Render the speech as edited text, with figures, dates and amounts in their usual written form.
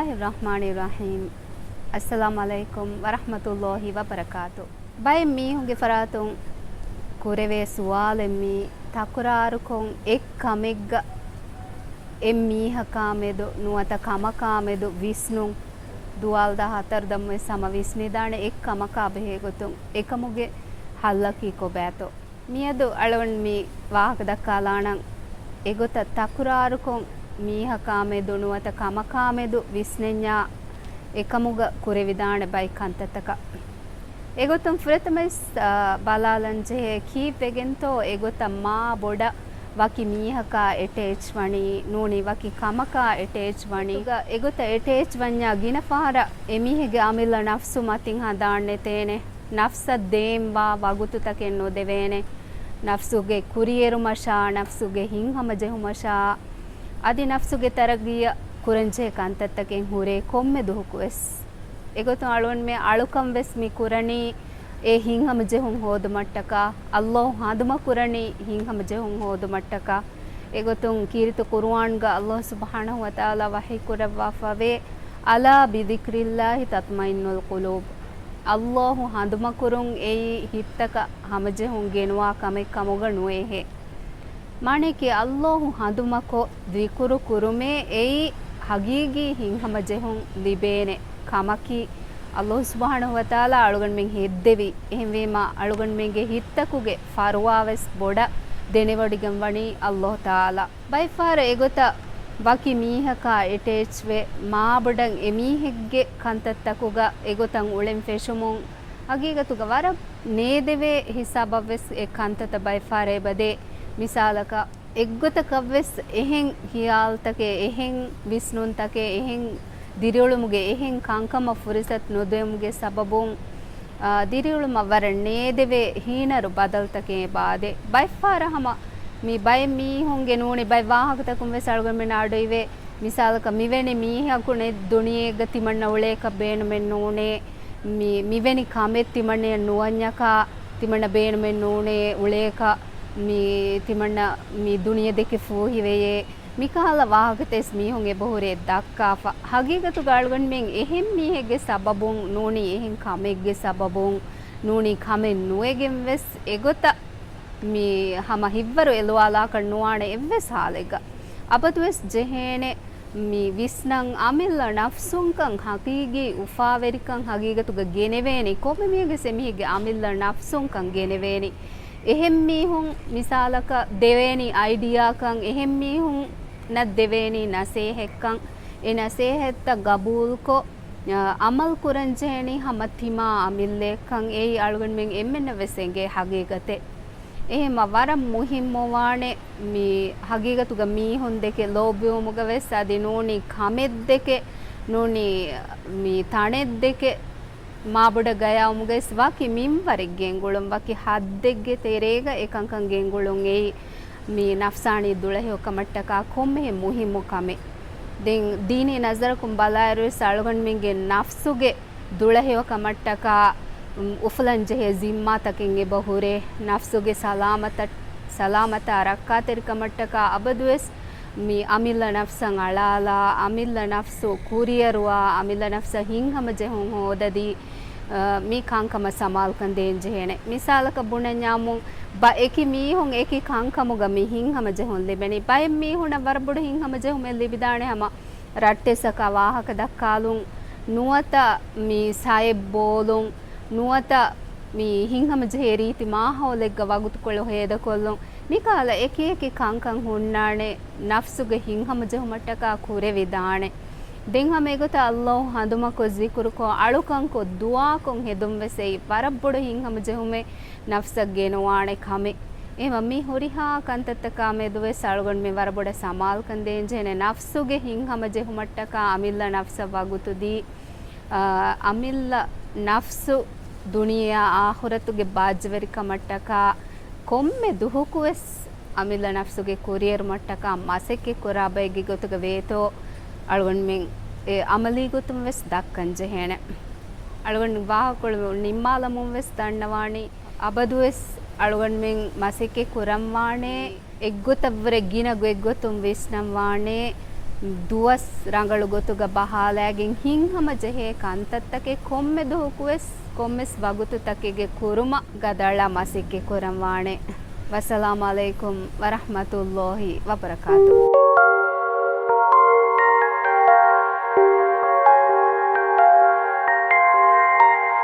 बिस्मिल्लाहिर्रहमानिर्रहीम अस्सलामुअलैकुम वरहमतुल्लाहि वबरकातु बय मीहुंगे फरातुं कुरेवे सुवालेम्मी तकुरारुकों एक कमेग्ग मीहकामेदु नुवत कमकामेदु विष्णु दुआलदा हतर दम्मे सम विस्निदाणे एक कमका बेहेगुतुं एकमुगे हल्लकी कोबैतो मियदु अळवन् मी वाहक दक्कालाणं एगुत तकुरारुकों මීහකාමෙදු නුවත කමකාමෙදු විස්නෙඤ්ඤා එකමුග කුරෙවිදාණ බයි කන්තතක එගොතම් ෆ්‍රතමස් බලාලංජේ කීපෙගෙන්තෝ එගොතම් මා බොඩ වකි මීහකා එටේච් වණි නෝනි වකි කමකා එටේච් වණි එගොත එටේච් වඤ්ඤා ගිනපාර එමිහෙගේ අමිල්ල නෆ්සු මතින් හදාන්නේ තේනේ නෆ්ස දේම්වා වගුතුතකෙන් නොදෙවේනේ නෆ්සුගේ කුරියෙරුමෂා නෆ්සුගේ හිංහම ජෙහුමෂා අදි නෆ්සුගේ තරගිය කුරංජේ කන්තත්තකෙන් හුරේ කොම්මෙ දුහුකුවෙස් එගොතු අලුවන් මේ අලුකම් වෙස් මි කුරණී ඒ හිංහම ජෙහුන් හෝද මට්ටකා අල්ලාහ් හාදුම කුරණී හිංහම ජෙහුන් හෝද මට්ටකා එගොතුන් කීරිතු කුර්ආන් ගා අල්ලාහ් සුබ්හානහු වතාලා වහී කුරවා ෆවේ අලා බිදික්රිල්ලාහි තත්මයින්නුල් කුලූබ් අල්ලාහ් හාදුම කුරුන් ඒ හිත්තක හම ජෙහුන් ගෙනවා කමෙක් කමොග නුවේහෙ माने कि अल्लाह हदुमको द्विकुरु कुरुमे एई हगीगी हिंहम जेहुं लिबेने कमकी अल्लाह सुब्हानहु व तआला अळुगन में हेद्देवि එහෙමවීම අळुगन मेंगे हित्तकुगे फरवावेस बोड දෙනෙවඩිගම් වණි අල්ලාහ් තාලා බයිෆාර එගොත වකි මීහකා එටේච් වේ මාබඩන් එමීහෙග්ගේ කන්තත්තකුග එගොතන් උලෙන් ෆෙෂුමුන් හගීගතුග වර නේදෙවේ හිසාබවෙස් ඒ කන්තත බයිෆාරේ බදේ මිසාලක එක්ගොත කවස් එහෙන් හියාල්තකේ එහෙන් විස්නුන්තකේ එහෙන් දිරියුළුමුගේ එහෙන් කංකම ෆුරිසත් නොදෙමුගේ සබබුන් දිරියුළුම වර නේදෙවේ හීනරු බදල්තකේ බාදේ බයිෆාරහම මි බයි මීහුන්ගේ නූනි බයි වාහකතකුම් වෙසල්ගම නාඩොයිවේ මිසාලක මිවෙනි මීහකුනේ දුනියේ ගතිමන්න උලේක බේන මෙන් නූනේ මිවෙනි කමෙත් තිමන්නේ නුවඤ්ඤකා තිමන්න බේන මෙන් නූනේ උලේක मी तिमण्ण मी दुनिया देखे फूहिवेये मिकाल वाहकतेस मीहुंगे बहुरे दक्काफ हगीगतु गाळगन में एहेम मीहेगे सबबुं नूनी एहें कमेगे सबबुं नूनी कमे नुएगेम वेस एगोत मी हम हिव्वरु एलुवाला कन्नुवाणे एव्वेस हालेग अबतुवेस जेहेने मी विस्नं अमिल्ल नफ्सुंकं हकीगी उफावेरिकं हगीगतु गेनेवेनि कोमे मीहेगे सेमीहेगे अमिल्ल नफ्सुंकं गेनेवेनि එහෙම් මීහුන් මිසාලක දෙවේනි අයිඩියාකන් එහෙම් මීහුන් න දෙවේනි නසේහෙක්කන් ඒ නසේහෙත්ත ගබූල්කො අමල් කුරංජේනි හමතිමා අමිල්ලේකන් ඒ අලුගන් මෙන් එම්මෙන්න වෙසෙන්ගේ හගීගතේ එහෙම වර මුහිම්මවානේ මී හගීගතුග මීහුන් දෙකේ ලෝභයමුග වෙස් අදි නෝනි කමෙත් දෙකේ නෝනි මී තණෙත් දෙකේ ಮಾಬುಡ ಗಯಾ ಮುಗೈಸ್ ವಾಕಿ ಮಿಂವರಿಗೆ ಗೆಂಗುಳುಂ ವಾಕಿ ಹದ್ದೆಗ್ಗೆ ತೆರೇಗ ಏಕಂಕಂ ಗೆಂಗುಳುಂ ಏಯಿ ಮಿ ನಫ್ಸಾಣಿ ದುಳಹಿ ಒಕ ಮಟ್ಟಕ ಕೊಮ್ಮೆ ಮುಹಿಮು ಕಮೆ ದೆನ್ ದೀನಿ ನಜರ ಕುಂ ಬಲಾಯರು ಸಾಳುಗನ್ ಮಿಂಗೆ ನಫ್ಸುಗೆ ದುಳಹಿ ಒಕ ಮಟ್ಟಕ ಉಫಲನ್ ಜೆಹೆ ಜಿಮ್ಮಾ ತಕೆಂಗೆ ಬಹುರೆ ನಫ್ಸುಗೆ ಸಲಾಮತ ರಕ್ಕಾ ತೆರಿಕ ಮಟ್ಟಕ ಅಬದುವೆಸ್ ಮಿ ಅಮಿಲ್ಲ ನಫ್ಸಂ ಅಳಾಲಾ ಅಮಿಲ್ಲ ನಫ್ಸು ಕೂರಿಯರುವ ಅಮಿಲ್ಲ ನಫ್ಸ ಹಿಂಗಮ ಜೆಹುಂ ಹೋದದಿ ಮೀ ಕಾಂಕಮ ಸಮಾಲ್ ಕಂದೇನ್ ಜೆಹೆನೆ ಮಿಸಾಲಕ ಬುಣನ್ಯಾಮು ಬ ಏಕಿ ಮೀಹುಂ ಏಕಿ ಕಾಂಕಮುಗ ಮಿ ಹಿಂಗಮ ಜೆಹುಂ ಲಿಬೆನಿ ಬೈ ಮೀಹುಣ ವರಬುಡ ಹಿಂಗಮ ಜೆಹುಂ ಎಲ್ ಲಿಬಿದಾಣೆ ಹಮ ರಟ್ಟೆಸಕ ವಾಹಕ ದಕ್ಕಾಲುಂ ನುವತ ಮಿ ಸಾಯೆಬ್ ಬೋಲುಂ ನುವತ ಮಿ ಹಿಂಗಮ ಜೆಹೆ ರೀತಿ ಮಾಹೌಲೆಗ್ಗ ವಗುತುಕೊಳ್ಳು ಹೇದ ಕೊಲ್ಲುಂ මිකාල එක එක කංකං හුන්නානේ නෆ්සුගේ හිංහම ජෙහුමට්ටකා කුරේ විදානේ දෙන් හම එගොත අල්ලාහ් හඳුමකො zikruko අලුකංකො දුආකොන් හෙදුම් වෙසෙයි වරබ්බොඩ හිංහම ජෙහුමේ නෆ්සක් ගෙනවානේ කමේ එම මි හොරිහා කන්තත්තකා මේ දුවේ සල්ගොන් මේ වරබොඩ සමාල් කන්දෙන් ජෙනේ නෆ්සුගේ හිංහම ජෙහුමට්ටකා අමිල්ල නෆ්ස වගුතුදී අමිල්ල නෆ්සු දුනියා ආඛිරතුගේ ಬಾಜ್ವರಿಕಮಟ್ಟಕಾ ಕೊಮ್ಮೆ ದುಹುಕುವೆಸ್ ಅಮಿಲ್ಲ ನಫ್ಸುಗೆ ಕೊರಿಯರ್ ಮಟ್ಟಕ ಮಸೆಕ್ಕೆ ಕೊರಾಬೈಗೆ ಗೊತ್ತಗ ವೇತೋ ಅಳವನ್ ಮೆಂ ಎ ಅಮಲಿ ಗೊತ್ತುಂ ವೆಸ್ ದಕ್ಕಂಜೆ ಹೇಣೆ ಅಳವನ್ ವಾಹಕೊಳು ನಿಮ್ಮಾಲಮುಂ ವೆಸ್ ದಂಡವಾಣಿ ಅಬದುವೆಸ್ ಅಳವನ್ ಮೆಂ ಮಸೆಕ್ಕೆ ಕೊರಂವಾಣೆ ಎಗ್ಗೊತವ್ರೆ ಗಿನಗು ಎಗ್ಗೊತ್ತುಂ ವಿಸ್ನಂವಾಣೆ දුවස් රඟලු ගොතුග බහාලෑගෙන් හිංහම ජෙහේ කන්තත්තಕೆ කොම්මෙ දුහුකුවෙස් කොම්ಮೆಸ್ ವಗುತುತಕ್ಕೆಗೆ ಕುರುಮ ಗದಳ ಮಸಿಕ್ಕೆ ಕುರಂವಾಣೆ ವಸಲಾಮು ಅಲೈಕುಂ ವರಹ್ಮತುಲ್ಲಾಹಿ ವಬರಕಾತು.